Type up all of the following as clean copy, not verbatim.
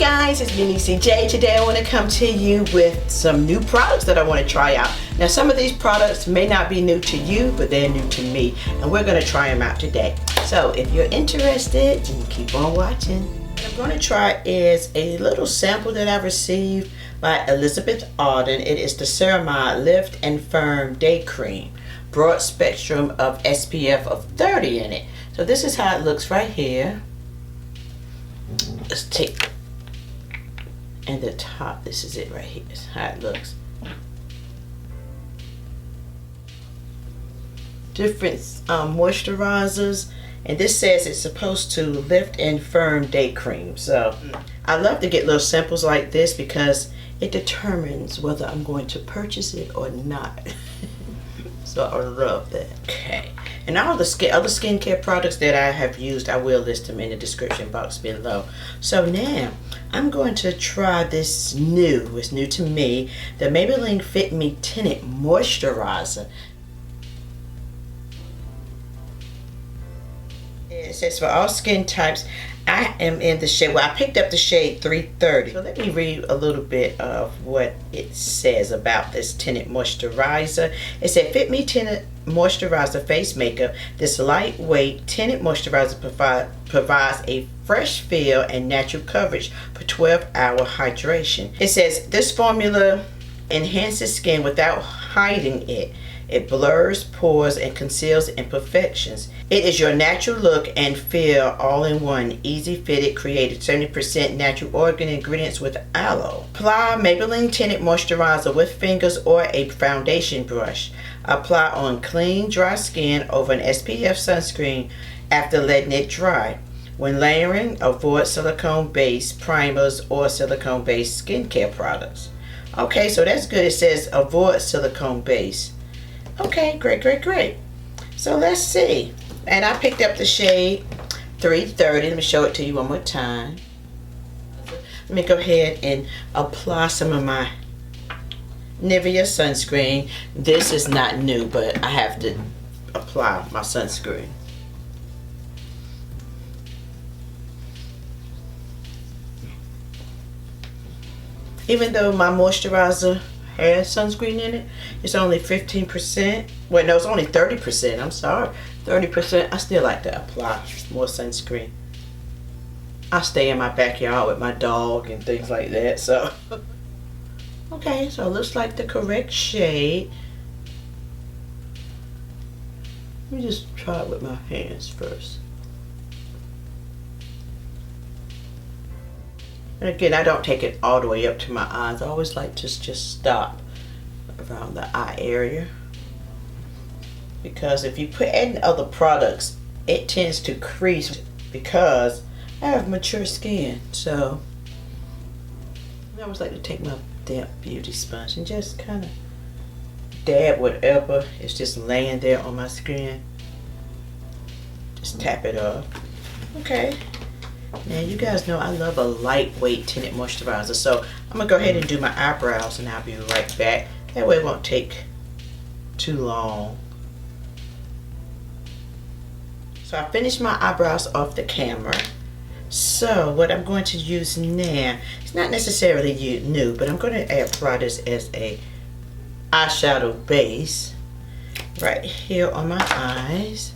guys, it's me NeeCJae. Today I want to come to you with some new products that I want to try out. Now some of these products may not be new to you, but they're new to me, and we're going to try them out today. So if you're interested, keep on watching. What I'm going to try is a little sample that I received by Elizabeth Arden. It is the Ceramide Lift and Firm Day Cream. Broad spectrum of SPF of 30 in it. So this is how it looks right here. Let's take, and the top, this is it right here. This is how it looks. Different moisturizers, and this says it's supposed to lift and firm day cream. So I love to get little samples like this because it determines whether I'm going to purchase it or not. So I love that. Okay, and all the other skincare products that I have used, I will list them in the description box below. So now I'm going to try this new, it's new to me, the Maybelline Fit Me Tinted Moisturizer. It says for all skin types. I am in the shade, well, I picked up the shade 330. So let me read a little bit of what it says about this tinted moisturizer. It said, Fit Me Tinted Moisturizer Face Makeup. This lightweight tinted moisturizer provides a fresh feel and natural coverage for 12-hour hydration. It says, this formula enhances skin without hiding it. It blurs pores and conceals imperfections. It is your natural look and feel all in one. Easy fitted, created 70% natural organ ingredients with aloe. Apply Maybelline Tinted Moisturizer with fingers or a foundation brush. Apply on clean, dry skin over an SPF sunscreen after letting it dry. When layering, avoid silicone-based primers or silicone-based skincare products. Okay, so that's good. It says avoid silicone-based. Okay, great. So let's see. And I picked up the shade 330. Let me show it to you one more time. Let me go ahead and apply some of my Nivea sunscreen. This is not new, but I have to apply my sunscreen. Even though my moisturizer has sunscreen in it, it's only 15%. Well, no, it's only 30%. I'm sorry, 30%. I still like to apply more sunscreen. I stay in my backyard with my dog and things like that. So, okay, so it looks like the correct shade. Let me just try it with my hands first. And again, I don't take it all the way up to my eyes. I always like to just stop around the eye area. Because if you put in other products, it tends to crease because I have mature skin. So I always like to take my damp beauty sponge and just kind of dab whatever is just laying there on my skin. Just tap it off. Okay. Now you guys know I love a lightweight tinted moisturizer, so I'm gonna go ahead and do my eyebrows and I'll be right back. That way it won't take too long. So I finished my eyebrows off the camera. So what I'm going to use now, it's not necessarily new, but I'm going to apply this as a eyeshadow base right here on my eyes.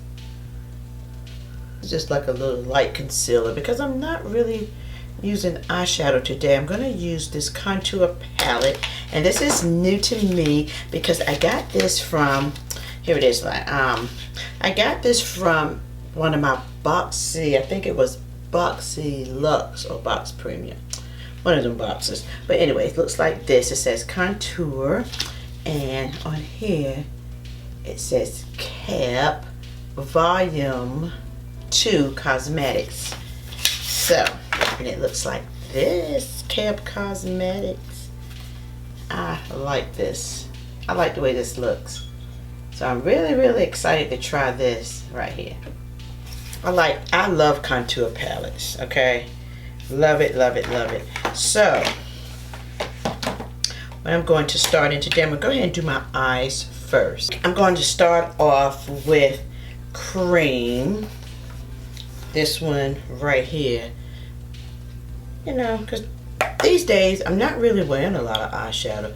Just like a little light concealer because I'm not really using eyeshadow today. I'm going to use this contour palette, and this is new to me because I got this from, here it is, I got this from one of my Boxy, I think it was Boxy Luxe or Box Premium, one of them boxes. But anyway, it looks like this. It says contour, and on here it says Cap Volume 2 Cosmetics. So, and it looks like this, Cap Cosmetics. I like this. I like the way this looks. So I'm really excited to try this right here. I love contour palettes, okay? Love it. So, what I'm going to start in today, I'm going to go ahead and do my eyes first. I'm going to start off with cream. This one right here. You know, because these days I'm not really wearing a lot of eyeshadow,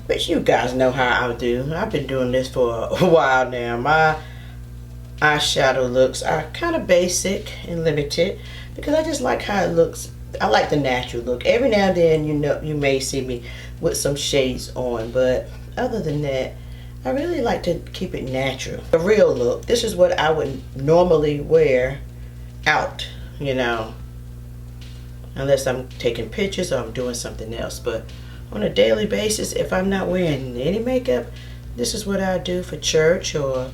but you guys know how I do. I've been doing this for a while now. My eyeshadow looks are kind of basic and limited because I just like how it looks. I like the natural look. Every now and then, you know, you may see me with some shades on, but other than that, I really like to keep it natural. The real look. This is what I would normally wear out, you know, unless I'm taking pictures or I'm doing something else. But on a daily basis, if I'm not wearing any makeup, this is what I do for church or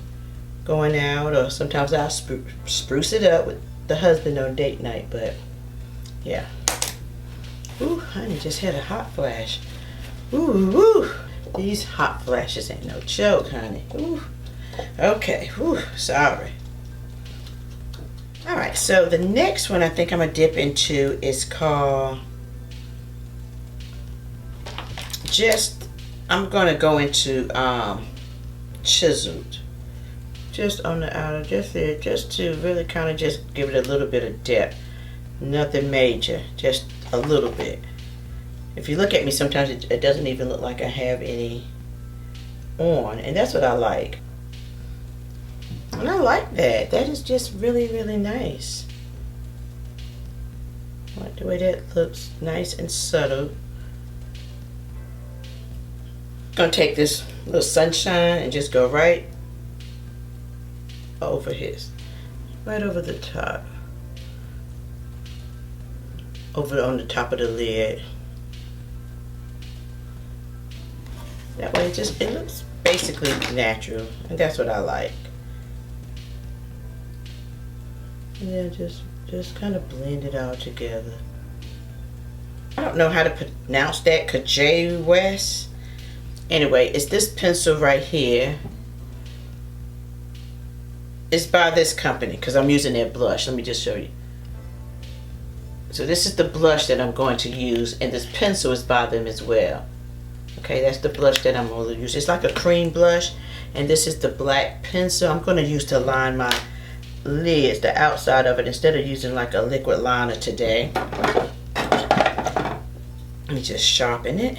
going out, or sometimes I'll spruce it up with the husband on date night. But yeah. Ooh, honey, just had a hot flash. Ooh, woo. These hot flashes ain't no joke, honey. Ooh. Okay, ooh, sorry. Alright, so the next one I think I'm going to dip into is called I'm going to go into Chiseled. Just on the outer, just there, just to really kind of just give it a little bit of depth. Nothing major, just a little bit. If you look at me, sometimes it doesn't even look like I have any on, and that's what I like. And I like that. That is just really, really nice. I like the way that looks, nice and subtle. Gonna take this little sunshine and just go right over right over the top. Over on the top of the lid. That way it looks basically natural, and that's what I like. And then just kind of blend it all together. I don't know how to pronounce that, GRWM. Anyway, it's this pencil right here. It's by this company because I'm using their blush. Let me just show you. So this is the blush that I'm going to use, and this pencil is by them as well. Okay, that's the blush that I'm going to use. It's like a cream blush, and this is the black pencil I'm going to use to line my lids, the outside of it, instead of using like a liquid liner today. Let me just sharpen it,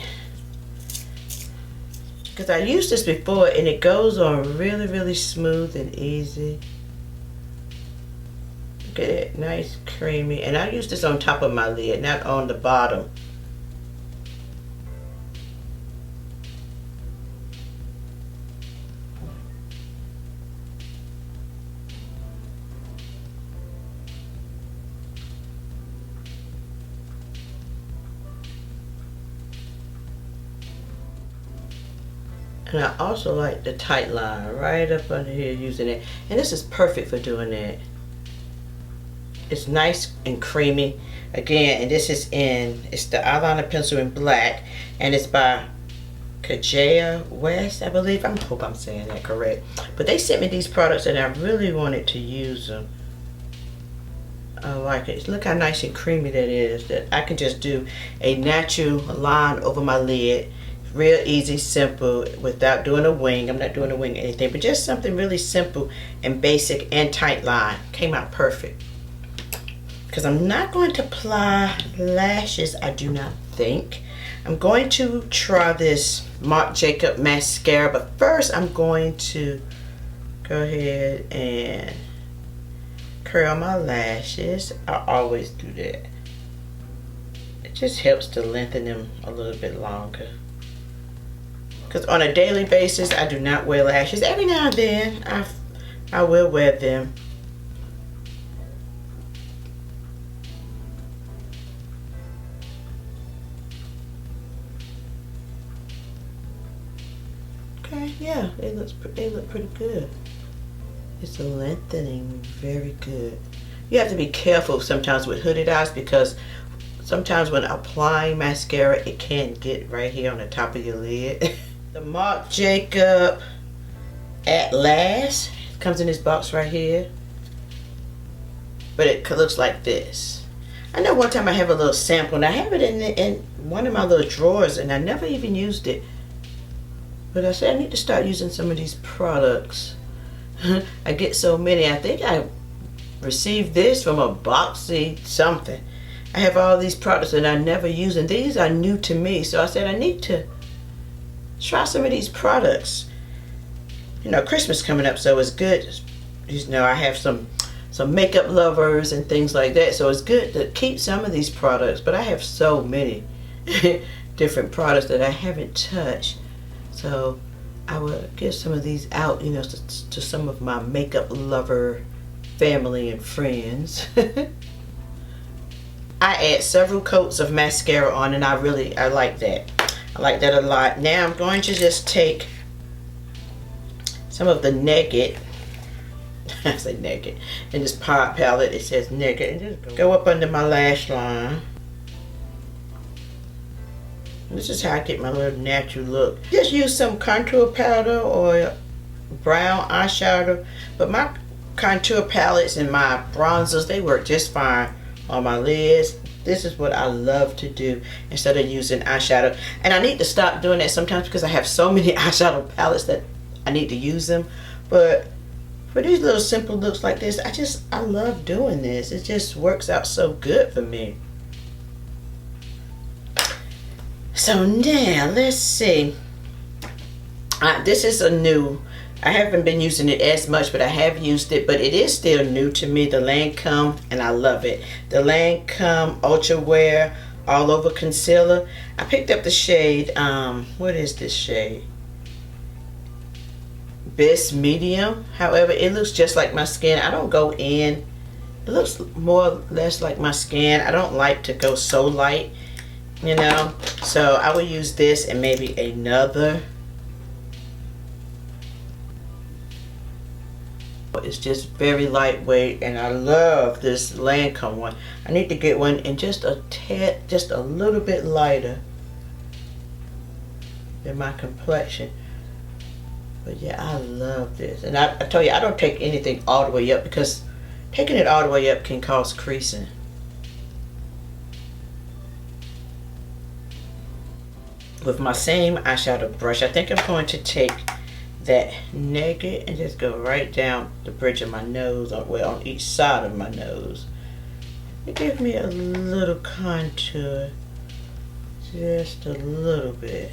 because I used this before and it goes on really, really smooth and easy. Look at it, nice creamy. And I use this on top of my lid, not on the bottom. And I also like the tight line right up under here using it. And this is perfect for doing that. It's nice and creamy. Again, and this is it's the eyeliner pencil in black. And it's by GRWM, I believe. I hope I'm saying that correct. But they sent me these products and I really wanted to use them. I like it. Look how nice and creamy that is. That I can just do a natural line over my lid. Real easy, simple, without doing a wing. I'm not doing a wing or anything, but just something really simple and basic and tight line. Came out perfect. Because I'm not going to apply lashes, I do not think. I'm going to try this Marc Jacob mascara, but first I'm going to go ahead and curl my lashes. I always do that. It just helps to lengthen them a little bit longer. Because on a daily basis, I do not wear lashes. Every now and then, I will wear them. Okay, yeah, they look pretty good. It's lengthening very good. You have to be careful sometimes with hooded eyes, because sometimes when applying mascara, it can get right here on the top of your lid. The Marc Jacob At Last comes in this box right here, but it looks like this. I know one time I have a little sample, and I have it in one of my little drawers, and I never even used it. But I said I need to start using some of these products. I get so many. I think I received this from a Boxy something. I have all these products that I never use, and these are new to me. So I said I need to try some of these products. You know, Christmas coming up, so it's good. You know, I have some makeup lovers and things like that, so it's good to keep some of these products. But I have so many different products that I haven't touched, so I would give some of these out, you know, to some of my makeup lover family and friends. I add several coats of mascara on, and I like that. I like that a lot. Now I'm going to just take some of the Naked, I say Naked, in this palette it says Naked, and just go up under my lash line. This is how I get my little natural look. Just use some contour powder or brown eyeshadow, but my contour palettes and my bronzers, they work just fine on my lids. This is what I love to do instead of using eyeshadow. And I need to stop doing that sometimes because I have so many eyeshadow palettes that I need to use them. But for these little simple looks like this, I love doing this. It just works out so good for me. So now let's see. This is a new, I haven't been using it as much, but I have used it, but it is still new to me, the Lancome, and I love it. The Lancome Ultra Wear All Over Concealer. I picked up the shade, what is this shade? Best Medium. However, it looks just like my skin. I don't go in, it looks more or less like my skin. I don't like to go so light, you know, so I will use this and maybe another. It's just very lightweight, and I love this Lancome one. I need to get one in just a tad, just a little bit lighter than my complexion. But yeah, I love this. And I tell you, I don't take anything all the way up because taking it all the way up can cause creasing. With my same eyeshadow brush, I think I'm going to take that Naked and just go right down the bridge of my nose, well, on each side of my nose. It gives me a little contour, just a little bit.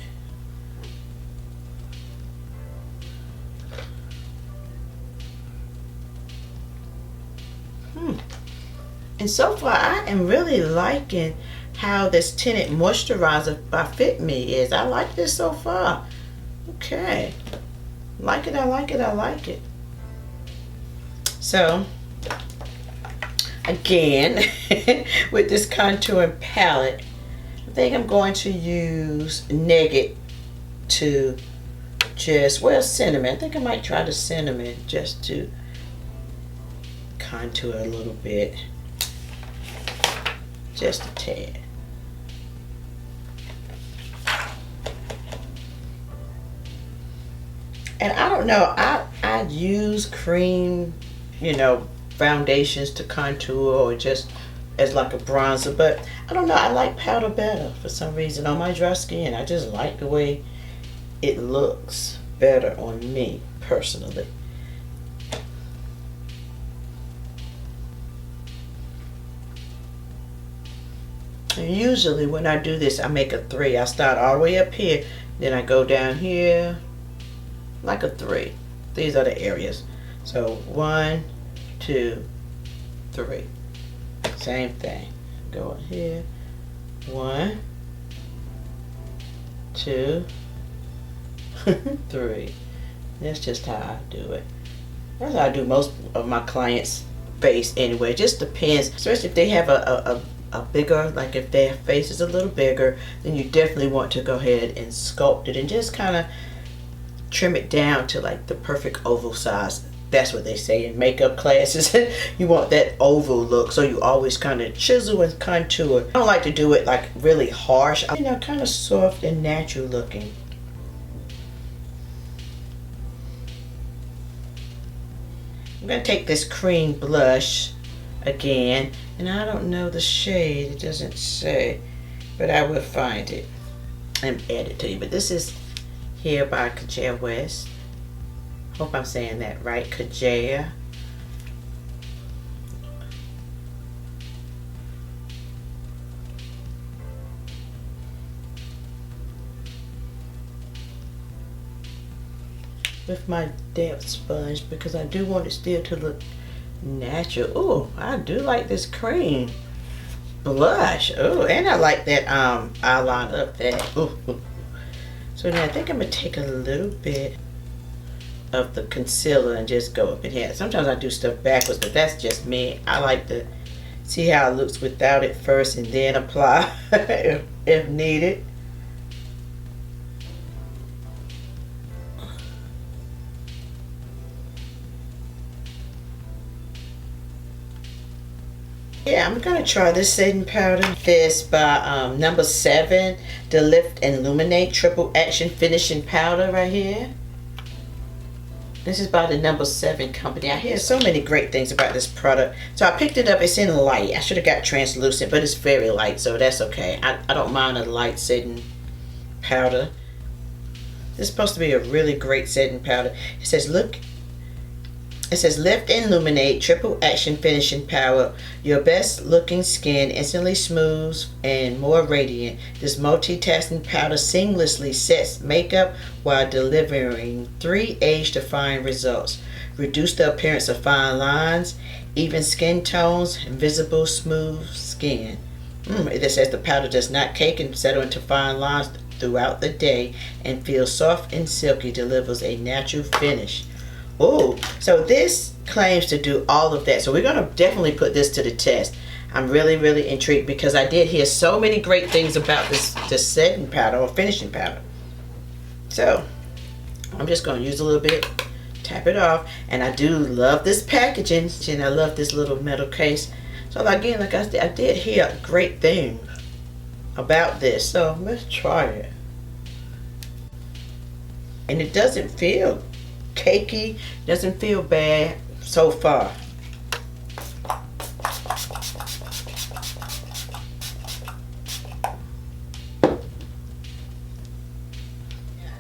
And so far, I am really liking how this Tinted Moisturizer by Fit Me is. I like this so far. Okay. Like it, I like it, I like it. So, again, with this contouring palette, I think I'm going to use Naked to just, well, cinnamon. I think I might try the cinnamon just to contour a little bit. Just a tad. And I don't know, I use cream, you know, foundations to contour or just as like a bronzer, but I don't know, I like powder better for some reason on my dry skin. I just like the way it looks better on me personally. And usually when I do this, I make a 3. I start all the way up here, then I go down here like a 3. These are the areas. So 1, 2, 3. Same thing. Go in here. 1, 2, 3. That's just how I do it. That's how I do most of my clients' face anyway. It just depends, especially if they have a bigger, like if their face is a little bigger, then you definitely want to go ahead and sculpt it and just kind of trim it down to like the perfect oval size. That's what they say in makeup classes. You want that oval look, so you always kind of chisel and contour. I don't like to do it like really harsh, you know, kind of soft and natural looking. I'm going to take this cream blush again, and I don't know the shade, it doesn't say, but I will find it and add it to you. But this is here by GRWM West. Hope I'm saying that right, GRWM. with my damp sponge because I do want it still to look natural. Oh, I do like this cream blush. Oh, and I like that eyeliner up there. Ooh. So now I think I'm gonna take a little bit of the concealer and just go up in here. Sometimes I do stuff backwards, but that's just me. I like to see how it looks without it first and then apply if needed. Yeah, I'm gonna try this setting powder. This by number 7, the Lift and Illuminate Triple Action Finishing Powder right here. This is by the number 7 company. I hear so many great things about this product. So I picked it up. It's in light. I should have got translucent, but it's very light, so that's okay. I don't mind a light setting powder. This is supposed to be a really great setting powder. It says, look. It says Lift and Illuminate Triple Action Finishing Powder. Your best looking skin instantly smooths and more radiant. This multitasking powder seamlessly sets makeup while delivering 3 age-defying results. Reduce the appearance of fine lines, even skin tones, and visible smooth skin. It says the powder does not cake and settle into fine lines throughout the day and feels soft and silky. Delivers a natural finish. Oh, so this claims to do all of that. So we're going to definitely put this to the test. I'm really, really intrigued because I did hear so many great things about this setting powder or finishing powder. So I'm just going to use a little bit, tap it off. And I do love this packaging, and I love this little metal case. So again, like I did hear great things about this. So let's try it. And it doesn't feel cakey, doesn't feel bad so far.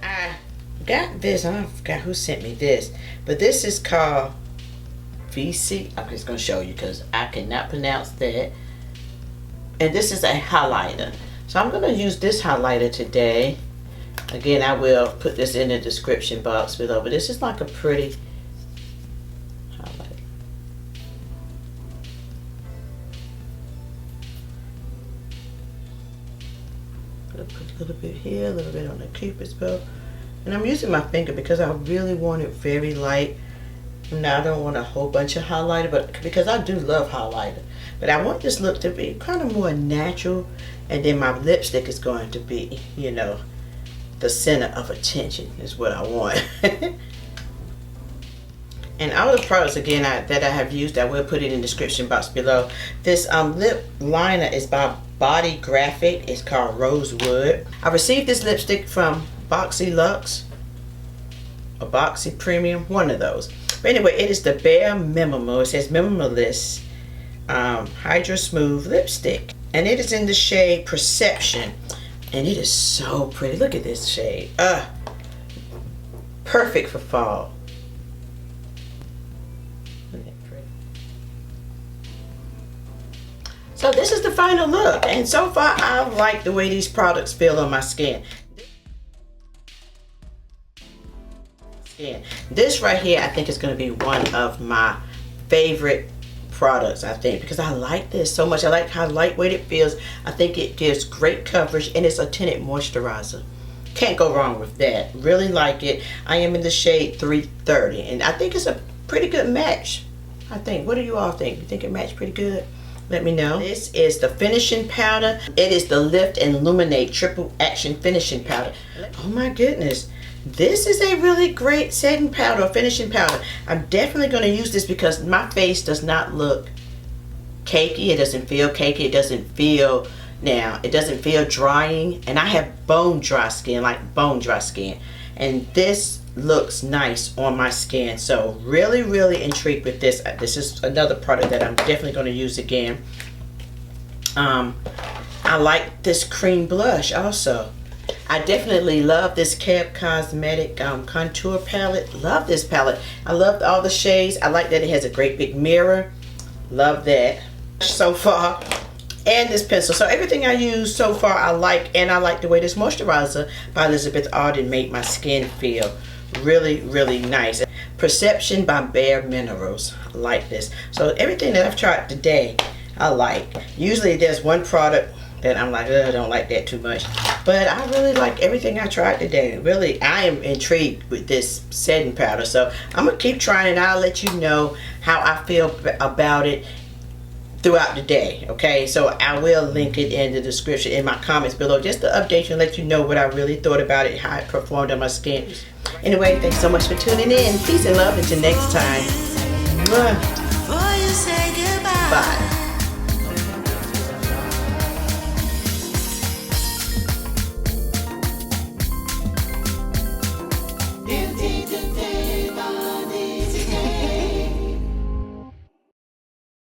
I got this, I forgot who sent me this, but this is called VC. I'm just going to show you because I cannot pronounce that. And this is a highlighter. So I'm going to use this highlighter today. Again, I will put this in the description box below, but this is like a pretty highlight. Put a little bit here, a little bit on the cupid's bow. And I'm using my finger because I really want it very light. Now, I don't want a whole bunch of highlighter, but because I do love highlighter. But I want this look to be kind of more natural, and then my lipstick is going to be, you know, the center of attention is what I want. And all the products again that I have used, I will put it in the description box below. This lip liner is by Body Graphic. It's called Rosewood. I received this lipstick from Boxy Luxe or Boxy Premium, one of those. But anyway, it is the Bare Minimal. It says Minimalist Hydra Smooth Lipstick, and it is in the shade Perception. And it is so pretty. Look at this shade. Perfect for fall. Look at that pretty. So this is the final look. And so far, I like the way these products feel on my skin. This right here, I think is going to be one of my favorite products, I think, because I like this so much. I like how lightweight it feels. I think it gives great coverage, and it's a tinted moisturizer. Can't go wrong with that. Really like it. I am in the shade 330, and I think it's a pretty good match. I think. What do you all think? You think it matched pretty good? Let me know. This is the finishing powder. It is the Lift and Illuminate Triple Action Finishing Powder. Oh my goodness. This is a really great setting powder, finishing powder. I'm definitely going to use this because my face does not look cakey. It doesn't feel cakey. It doesn't feel, now, it doesn't feel drying. And I have bone dry skin, like bone dry skin. And this looks nice on my skin. So really, really intrigued with this. This is another product that I'm definitely going to use again. I like this cream blush also. I definitely love this Cashapp Cosmetic contour palette. Love this palette. I love all the shades. I like that it has a great big mirror. Love that so far. And this pencil. So everything I use so far I like. And I like the way this moisturizer by Elizabeth Arden made my skin feel. really, really nice. Perception by Bare Minerals. I like this. So everything that I've tried today, I like. Usually there's one product that I'm like, I don't like that too much. But I really like everything I tried today. Really, I am intrigued with this setting powder. So I'm going to keep trying it. I'll let you know how I feel about it throughout the day. Okay, so I will link it in the description, in my comments below, just to update you and let you know what I really thought about it, how it performed on my skin. Anyway, thanks so much for tuning in. Peace and love until next time. Bye.